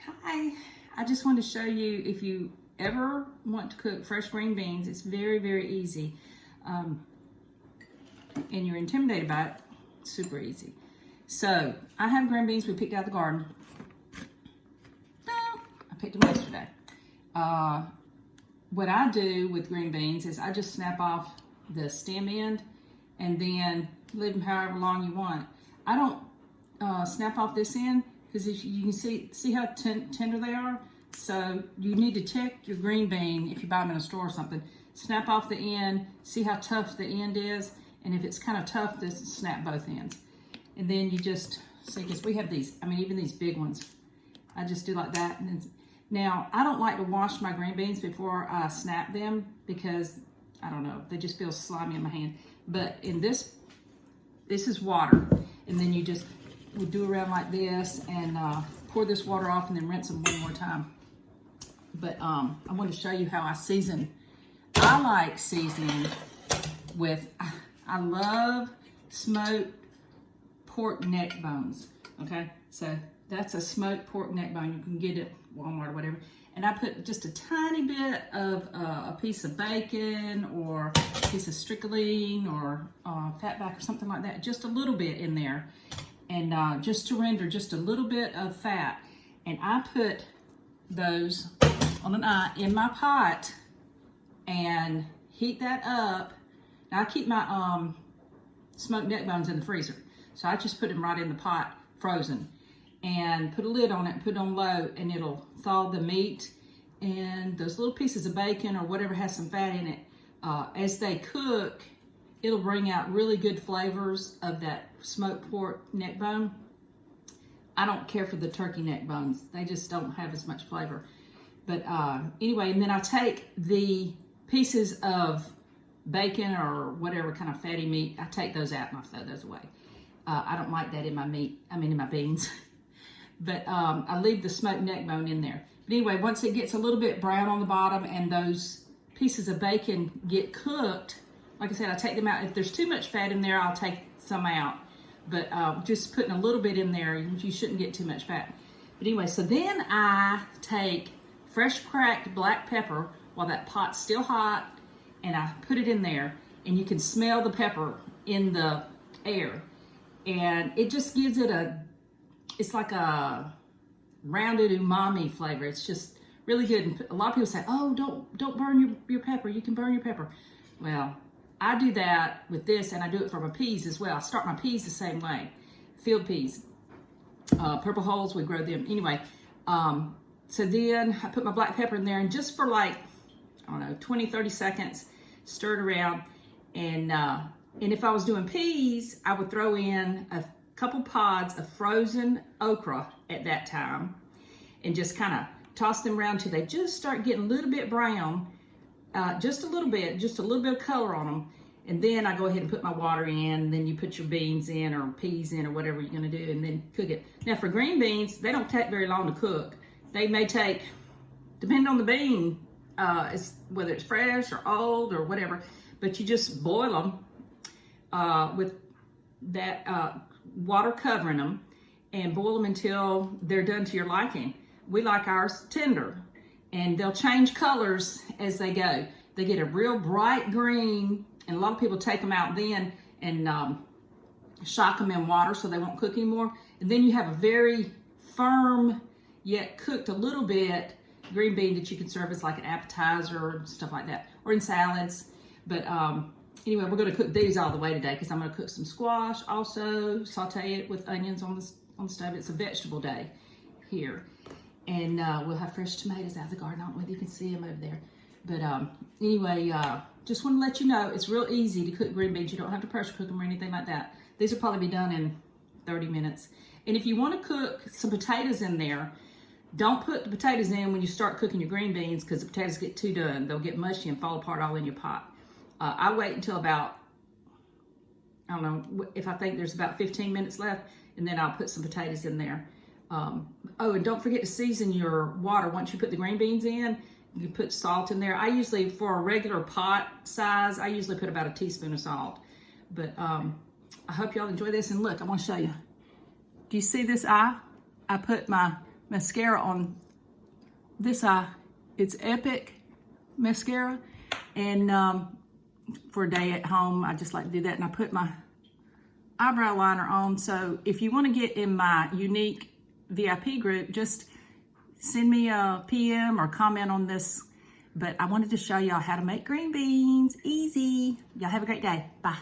Hi, I just wanted to show you if you ever want to cook fresh green beans, it's very, very easy. And you're intimidated by it, super easy. So I have green beans we picked out of the garden. I picked them yesterday. What I do with green beans is I just snap off the stem end and then leave them however long you want. I don't snap off this end because you can see how tender they are. So you need to check your green bean if you buy them in a store or something. Snap off the end, see how tough the end is, and if it's kind of tough, just snap both ends. And then you just see, because we have these, I mean, even these big ones, I just do like that. And then, now, I don't like to wash my green beans before I snap them because, I don't know, they just feel slimy in my hand. But in this is water, and then you just would do around like this and pour this water off and then rinse them one more time. But I want to show you how I season. I like seasoning with, I love smoked pork neck bones, okay? So that's a smoked pork neck bone. You can get it at Walmart or whatever. And I put just a tiny bit of a piece of bacon or a piece of strychnine or fatback or something like that, just a little bit in there. And just to render just a little bit of fat. And I put those on an eye in my pot and heat that up. Now I keep my smoked neck bones in the freezer. So I just put them right in the pot, frozen, and put a lid on it, put it on low, and it'll thaw the meat and those little pieces of bacon or whatever has some fat in it. As they cook, it'll bring out really good flavors of that smoked pork neck bone. I don't care for the turkey neck bones. They just don't have as much flavor. But anyway, and then I take the pieces of bacon or whatever kind of fatty meat, I take those out and I throw those away. I don't like that in my meat, in my beans. But I leave the smoked neck bone in there. But anyway, once it gets a little bit brown on the bottom and those pieces of bacon get cooked, like I said, I take them out. If there's too much fat in there, I'll take some out. But just putting a little bit in there, you shouldn't get too much fat. But anyway, so then I take fresh cracked black pepper while that pot's still hot, and I put it in there, and you can smell the pepper in the air. And it just gives it it's like a rounded umami flavor. It's just really good. And a lot of people say, oh, don't burn your pepper. You can burn your pepper. Well, I do that with this, and I do it for my peas as well. I start my peas the same way. Field peas. Purple hulls, we grow them. Anyway, so then I put my black pepper in there, and just for like, I don't know, 20, 30 seconds, stir it around. And if I was doing peas, I would throw in a couple pods of frozen okra at that time and just kind of toss them around till they just start getting a little bit brown. Just a little bit of color on them. And then I go ahead and put my water in, and then you put your beans in or peas in or whatever you're gonna do, and then cook it. Now for green beans, they don't take very long to cook. They may take, depending on the bean, whether it's fresh or old or whatever, but you just boil them with that water covering them and boil them until they're done to your liking. We like ours tender. And they'll change colors as they go. They get a real bright green, and a lot of people take them out then and shock them in water so they won't cook anymore. And then you have a very firm, yet cooked a little bit, green bean that you can serve as like an appetizer and stuff like that, or in salads. But anyway, we're gonna cook these all the way today because I'm gonna cook some squash also, saute it with onions on the stove. It's a vegetable day here. And we'll have fresh tomatoes out of the garden. I don't know whether you can see them over there. But anyway, just want to let you know, it's real easy to cook green beans. You don't have to pressure cook them or anything like that. These will probably be done in 30 minutes. And if you want to cook some potatoes in there, don't put the potatoes in when you start cooking your green beans because the potatoes get too done. They'll get mushy and fall apart all in your pot. I wait until about, I don't know, if I think there's about 15 minutes left, and then I'll put some potatoes in there. Oh, and don't forget to season your water. Once you put the green beans in, you put salt in there. I usually, for a regular pot size, I usually put about a teaspoon of salt. But I hope y'all enjoy this. And look, I want to show you. Do you see this eye? I put my mascara on this eye. It's Epic mascara, and for a day at home, I just like to do that, and I put my eyebrow liner on. So if you want to get in my unique VIP group, just send me a PM or comment on this. But I wanted to show y'all how to make green beans easy. Y'all have a great day. Bye.